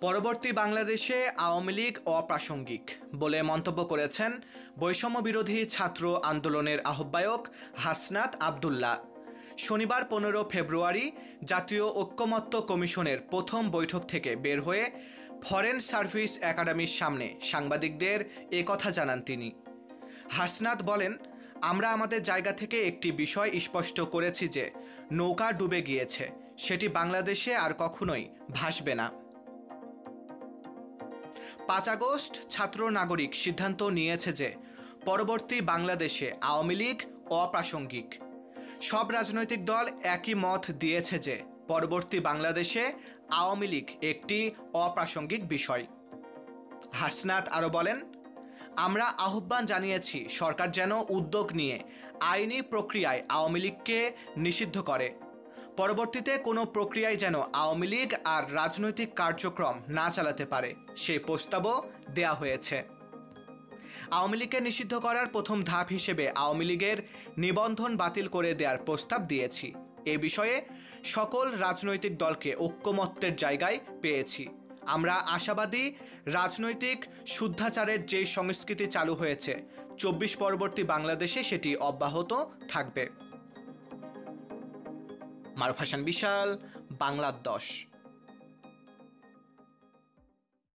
পরবর্তী বাংলাদেশে আওয়ামী লীগ অপ্রাসঙ্গিক বলে মন্তব্য করেছেন বৈষম্য বিরোধী ছাত্র আন্দোলনের আহ্বায়ক হাসনাত আব্দুল্লাহ। শনিবার 15 ফেব্রুয়ারি জাতীয় ঐকমত্য কমিশনের প্রথম বৈঠক থেকে বের হয়ে ফরেন সার্ভিস একাডেমির সামনে সাংবাদিকদের একথা জানান তিনি। হাসনাত বলেন, আমরা আমাদের জায়গা থেকে একটি বিষয় স্পষ্ট করেছি যে নৌকা ডুবে গিয়েছে, সেটি বাংলাদেশে আর কখনোই ভাসবে না। 5 আগস্ট ছাত্র নাগরিক সিদ্ধান্ত নিয়েছে যে পরবর্তী বাংলাদেশে আওয়ামী লীগ অপ্রাসঙ্গিক। সব রাজনৈতিক দল একই মত দিয়েছে যে পরবর্তী বাংলাদেশে আওয়ামী লীগ একটি অপ্রাসঙ্গিক বিষয়। হাসনাত আরও বলেন, আমরা আহ্বান জানিয়েছি সরকার যেন উদ্যোগ নিয়ে আইনি প্রক্রিয়ায় আওয়ামী লীগকে নিষিদ্ধ করে। পরবর্তীতে কোনো প্রক্রিয়ায় যেন আওয়ামী লীগ আর রাজনৈতিক কার্যক্রম না চালাতে পারে সেই প্রস্তাবও দেয়া হয়েছে। আওয়ামী লীগকে নিষিদ্ধ করার প্রথম ধাপ হিসেবে আওয়ামী লীগের নিবন্ধন বাতিল করে দেওয়ার প্রস্তাব দিয়েছি। এ বিষয়ে সকল রাজনৈতিক দলকে ঐকমত্যের জায়গায় পেয়েছি। আমরা আশাবাদী রাজনৈতিক শুদ্ধাচারের যে সংস্কৃতি চালু হয়েছে 24 পরবর্তী বাংলাদেশে সেটি অব্যাহত থাকবে। মারুফ হাসান বিশাল, বাংলা 10।